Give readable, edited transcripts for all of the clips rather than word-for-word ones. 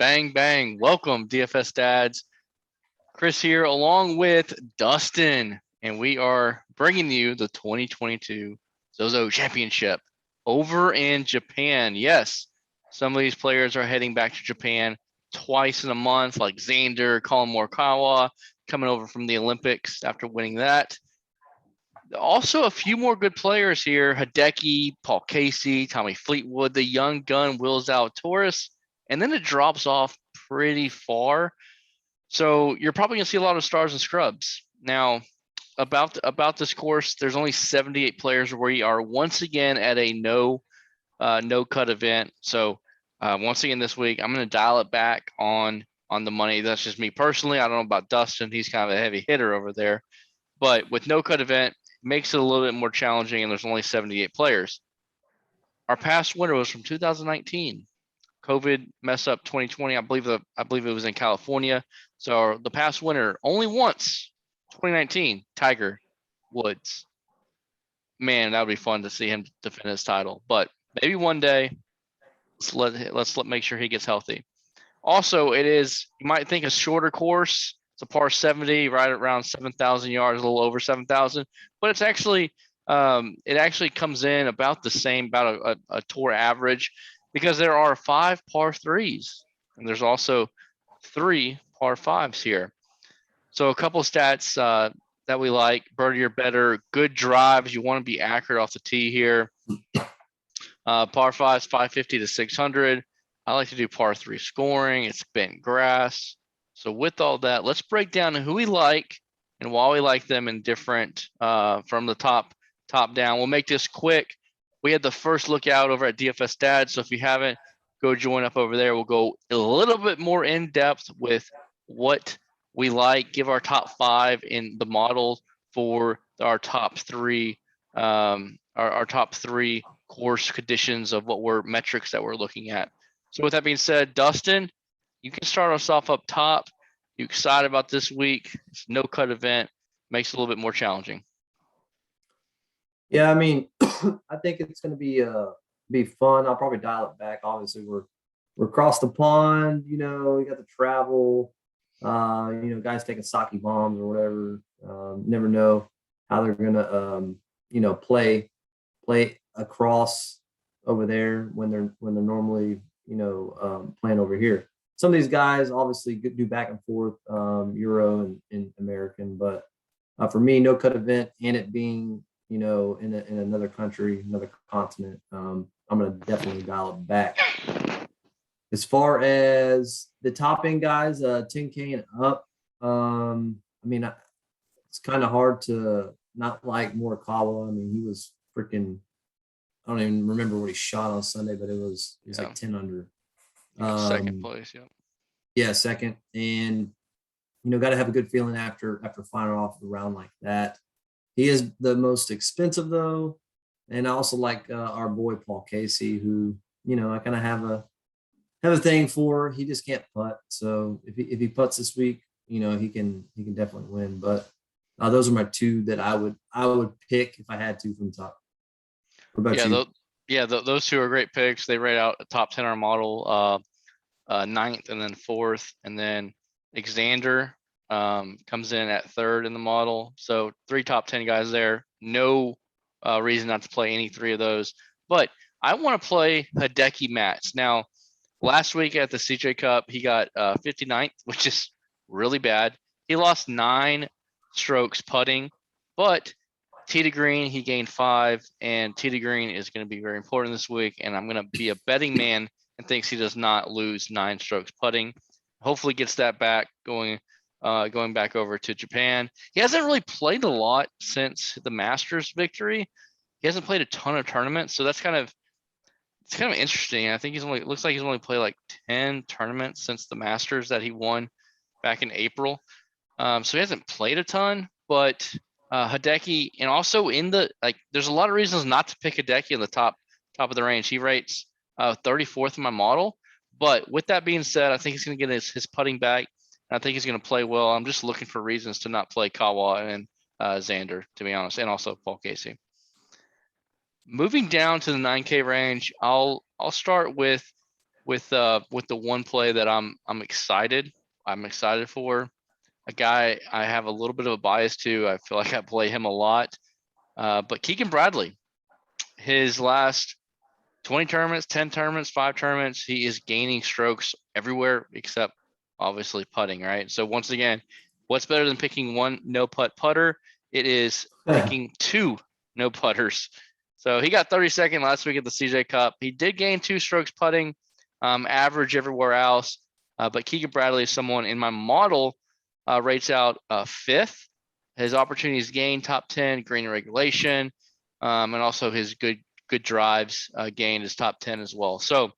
Bang, bang. Welcome, DFS dads. Chris here, along with Dustin, and we are bringing you the 2022 ZoZo Championship over in Japan. Yes, some of these players are heading back to Japan twice in a month, like Xander, Colin Morikawa, coming over from the Olympics after winning that. Also, a few more good players here: Hideki, Paul Casey, Tommy Fleetwood, the young gun Will Zalatoris, and then it drops off pretty far. So you're probably going to see a lot of stars and scrubs. Now, about this course, there's only 78 players. We are once again at a no cut event. So once again this week, I'm going to dial it back on the money. That's just me personally. I don't know about Dustin. He's kind of a heavy hitter over there. But with no cut event, makes it a little bit more challenging, and there's only 78 players. Our past winner was from 2019. COVID messed up 2020. I believe it was in California. So the past winner only once, 2019, Tiger Woods. Man, that would be fun to see him defend his title. But maybe one day, let's make sure he gets healthy. Also, it is, you might think, a shorter course. It's a par 70, right around 7,000 yards, a little over 7,000. But it's actually, it actually comes in about the same, about a tour average, because there are 5 par 3s, and there's also 3 par 5s here. So a couple of stats that we like: birdie or better, good drives. You want to be accurate off the tee here. Par 5s, 550 to 600. I like to do par 3 scoring. It's bent grass. So with all that, let's break down who we like and why we like them in different, from the top down. We'll make this quick. We had the first look out over at DFS Dad, so if you haven't, go join up over there. We'll go a little bit more in depth with what we like, give our top 5 in the model for our top 3, our top 3 course conditions of metrics that we're looking at. So with that being said, Dustin, you can start us off up top. You excited about this week? It's no cut event, makes it a little bit more challenging. Yeah, I mean, I think it's going to be fun. I'll probably dial it back. Obviously, we're across the pond. You know, we got to travel. Guys taking sake bombs or whatever. Never know how they're going to play across over there when they're normally playing over here. Some of these guys obviously do back and forth, Euro and American, but for me, no cut event and it being in another country, another continent, I'm going to definitely dial it back. As far as the top end guys, 10K and up, I mean, it's kind of hard to not like Morikawa. I mean, he was freaking, I don't even remember what he shot on Sunday, but it was like 10 under. Second place, yeah. Yeah, second. And, got to have a good feeling after firing off the round like that. He is the most expensive, though. And I also like our boy Paul Casey, who, I kind of have a thing for. He just can't putt. So if he putts this week, he can definitely win. But those are my 2 that I would pick if I had to from the top. What about you? Those 2 are great picks. They rate out a top 10 our model, 9th and then 4th, and then Xander comes in at 3rd in the model. So 3 top 10 guys there. No reason not to play any 3 of those. But I want to play Hideki Mats. Now, last week at the CJ Cup, he got 59th, which is really bad. He lost 9 strokes putting, but tee to green, he gained 5, and tee to green is going to be very important this week. And I'm going to be a betting man and thinks he does not lose 9 strokes putting. Hopefully gets that back going back over to Japan. He hasn't really played a lot since the Masters victory. He hasn't played a ton of tournaments, so it's kind of interesting. I think looks like he's only played like 10 tournaments since the Masters that he won back in April. So he hasn't played a ton, but Hideki, and also there's a lot of reasons not to pick Hideki in the top of the range. He rates 34th in my model, but with that being said, I think he's going to get his putting back. And I think he's going to play well. I'm just looking for reasons to not play Kawa and Xander, to be honest, and also Paul Casey. Moving down to the 9K range, I'll start with with the one play that I'm excited for, a guy I have a little bit of a bias to. I feel like I play him a lot. But Keegan Bradley, his last 20 tournaments, 10 tournaments, 5 tournaments, he is gaining strokes everywhere except obviously putting, right? So once again, what's better than picking one no putt putter? It is picking 2 no putters. So he got 32nd last week at the CJ Cup. He did gain 2 strokes putting, average everywhere else. But Keegan Bradley is someone in my model rates out 5th. His opportunities gained top 10, green and regulation, and also his good drives gained is top 10 as well. So I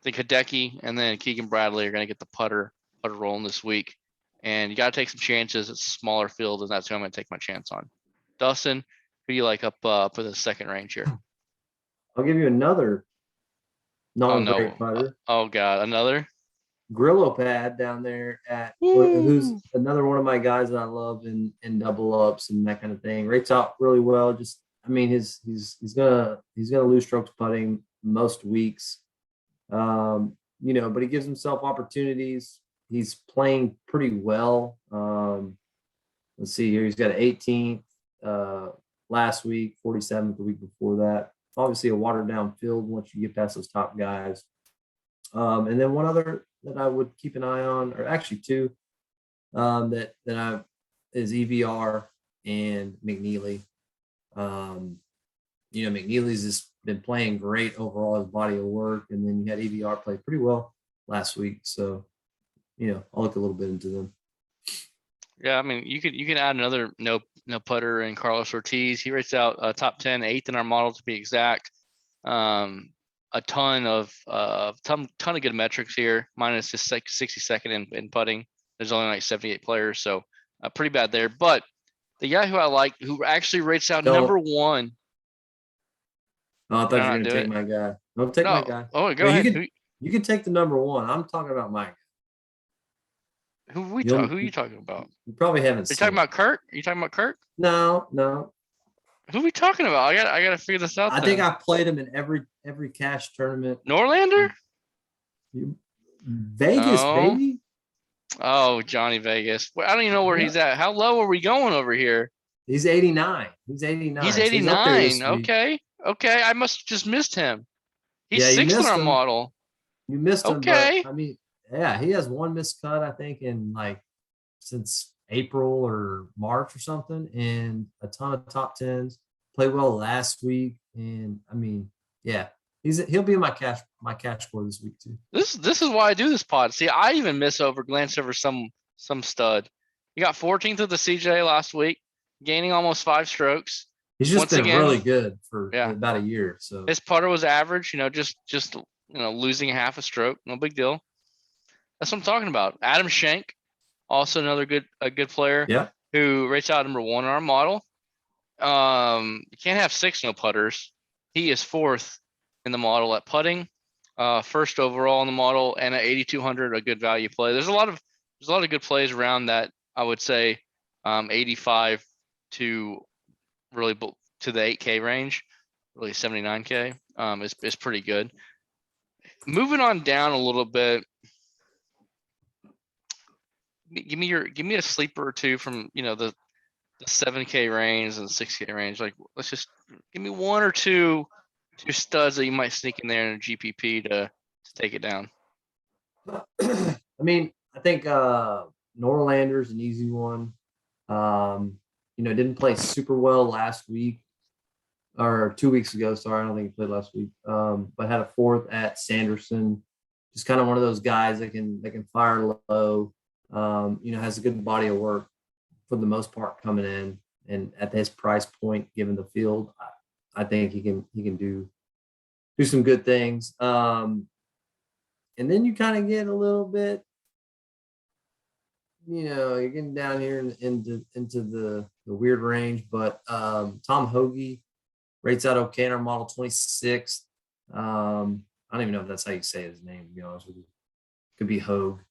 think Hideki and then Keegan Bradley are going to get the putter rolling this week. And you got to take some chances. It's a smaller field, and that's who I'm going to take my chance on. Dustin, who do you like up for the second range here? I'll give you another non-great putter. Oh, God, another? Grillo Pad down there at who's another one of my guys that I love in double ups and that kind of thing. Rates out really well. Just he's gonna lose strokes putting most weeks. But he gives himself opportunities. He's playing pretty well. Let's see here. He's got an 18th last week, 47th the week before that. Obviously a watered down field once you get past those top guys. And then one other that I would keep an eye on, or actually 2, is EVR and McNeely. McNeely's just been playing great overall, his body of work, and then you had EVR play pretty well last week. So, I'll look a little bit into them. Yeah, you can add another no putter in Carlos Ortiz. He rates out top 10, 8th in our model to be exact. A ton of good metrics here. Minus just 62nd in putting. There's only like 78 players, so pretty bad there. But the guy who I like, who actually rates out number 1. Oh, I thought you were going to take my guy. Don't take my guy. Oh, go ahead. You can take the number 1. I'm talking about my guy. Who are you talking about? You probably haven't seen. Are you talking about Kurt? Are you talking about Kurt? No. Who are we talking about? I gotta figure this out. I think I played him in every cash tournament. Norlander? Vegas, baby. Oh, Johnny Vegas. I don't even know where he's at. How low are we going over here? He's 89. He's 89. He's 89. Okay. I must have just missed him. He's 6th in our model. You missed him. Okay. But, he has 1 missed cut, I think, in since April or March or something, and a ton of top 10s. Played well last week, and he'll be in my cash score this week too. This is why I do this pod. See, I even glance over some stud. He got 14th at the CJ last week, gaining almost 5 strokes. He's just been really good for about a year. So his putter was average, just losing half a stroke, no big deal. That's what I'm talking about. Adam Shank, also another good player. Yeah. Who rates out number 1 in our model. You can't have 6 no putters. He is 4th in the model at putting, 1st overall in the model, and at 8,200, a good value play. There's a lot of good plays around that. I would say 85 to really to the 8K range, really 79K is pretty good. Moving on down a little bit. Give me a sleeper or 2 from the 7K range and the 6K range. Let's just give me 1 or 2 studs that you might sneak in there in a GPP to take it down. I think Norlander's an easy one. Didn't play super well last week or 2 weeks ago. Sorry, I don't think he played last week. But had a 4th at Sanderson. Just kind of one of those guys that can fire low. Has a good body of work for the most part coming in, and at his price point, given the field, I think he can do some good things. And then you kind of get a little bit, you're getting down here into the weird range. But Tom Hoagie rates out okay in our model, 26th. I don't even know if that's how you say his name, to be honest with you. Could be Hogue.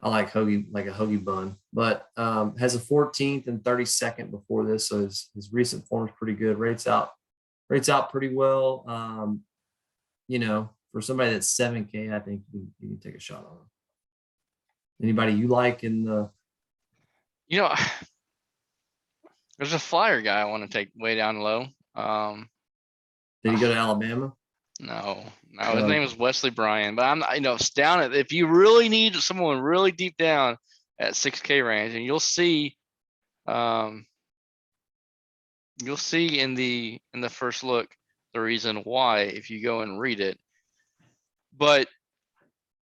I like Hoagie, like a Hoagie bun, but has a 14th and 32nd before this. So his recent form is pretty good. Rates out pretty well. for somebody that's 7K, I think you can take a shot on him. Anybody you like in the? You know, there's a flyer guy I want to take way down low. Did he go to Alabama? No, his name is Wesley Bryan, but I'm not, down at, if you really need someone really deep down at 6K range, and you'll see in the first look the reason why if you go and read it. But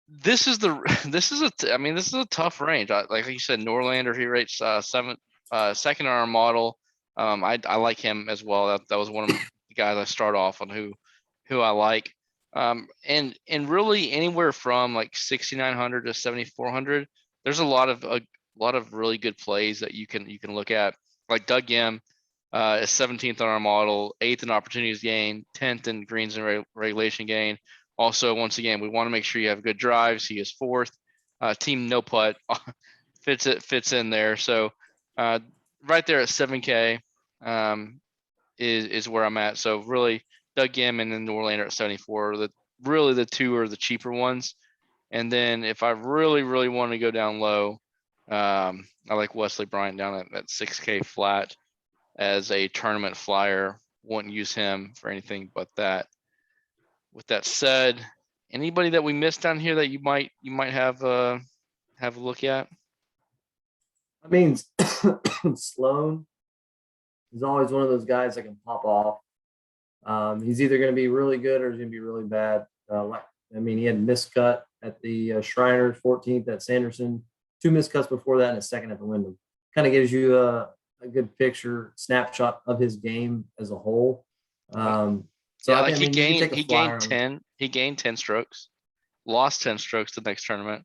this is a tough range. Like you said, Norlander, he rates second on our model. I like him as well. That was one of the guys I start off on who I like. And really anywhere from like 6,900 to 7,400, there's a lot of really good plays that you can look at. Like Doug Yim is 17th on our model, 8th in opportunities gain, 10th in greens and regulation gain. Also, once again, we want to make sure you have good drives. He is 4th. Team no putt fits in there. So right there at 7K is where I'm at. So really, Doug Yim and then Norlander at 74 are the two are the cheaper ones. And then if I really want to go down low, I like Wesley Bryan down at 6K flat as a tournament flyer. Wouldn't use him for anything but that. With that said, anybody that we missed down here that you might have a look at? I mean, Sloan is always one of those guys that can pop off. He's either going to be really good or he's going to be really bad. He had miscut at the Shriners, 14th at Sanderson, 2 miscuts before that, and a second at the Wyndham. Kind of gives you a good snapshot of his game as a whole. He gained 10 strokes, lost 10 strokes the next tournament.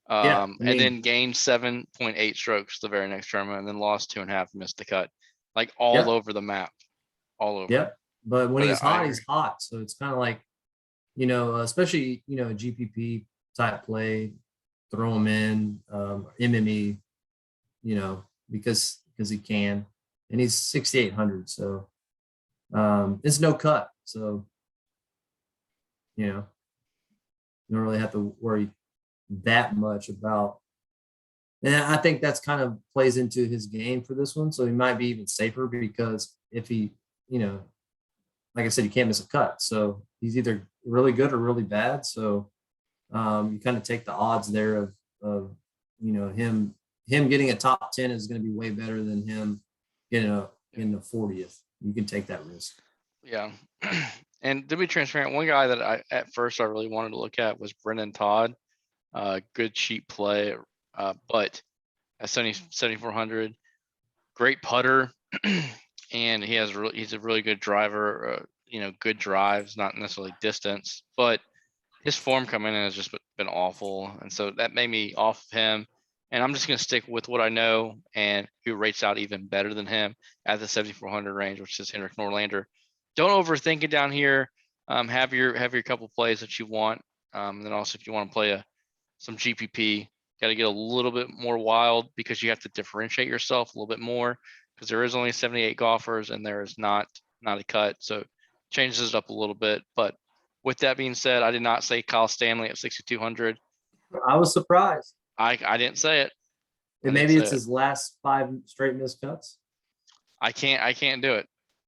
And then gained 7.8 strokes the very next tournament, and then lost 2.5, missed the cut, like all over the map, all over. Yep. But when he's hot, he's hot. So it's kind of like, especially, GPP type play, throw him in, MME, because he can, and he's 6,800. So it's no cut. So, you don't really have to worry that much about. And I think that's kind of plays into his game for this one. So he might be even safer because if he, like I said, you can't miss a cut. So he's either really good or really bad. So you kind of take the odds there of him getting a top 10 is going to be way better than him getting in the 40th. You can take that risk. Yeah. And to be transparent, one guy that at first I really wanted to look at was Brennan Todd. Good cheap play, but at 7,400, great putter, and he's a really good driver. Good drives, not necessarily distance, but his form coming in has just been awful, and so that made me off of him. And I'm just going to stick with what I know and who rates out even better than him at the 7,400 range, which is Henrik Norlander. Don't overthink it down here. Have your couple plays that you want. And then also if you want to play some GPP, got to get a little bit more wild because you have to differentiate yourself a little bit more because there is only 78 golfers and there is not a cut. So it changes it up a little bit. But with that being said, I did not say Kyle Stanley at 6,200. I was surprised. I didn't say it. And maybe it's his last 5 straight missed cuts. I can't do it.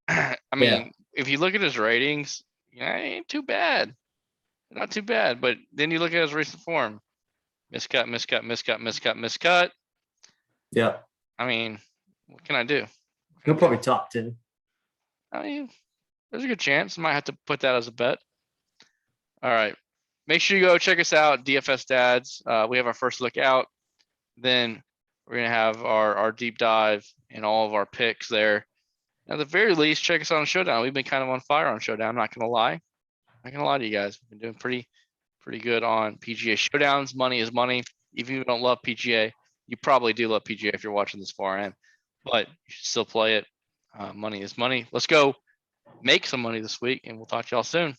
I mean, if you look at his ratings, it ain't too bad. Not too bad. But then you look at his recent form. Miscut. Yeah. I mean, what can I do? He'll probably top 10. I mean, there's a good chance. I might have to put that as a bet. All right. Make sure you go check us out, DFS Dads. We have our first look out. Then we're going to have our deep dive and all of our picks there. At the very least, check us out on Showdown. We've been kind of on fire on Showdown. I'm not going to lie. Not going to lie to you guys. We've been doing pretty good on PGA Showdowns. Money is money. Even if you don't love PGA, you probably do love PGA if you're watching this far in. But you should still play it. Money is money. Let's go make some money this week, and we'll talk to y'all soon.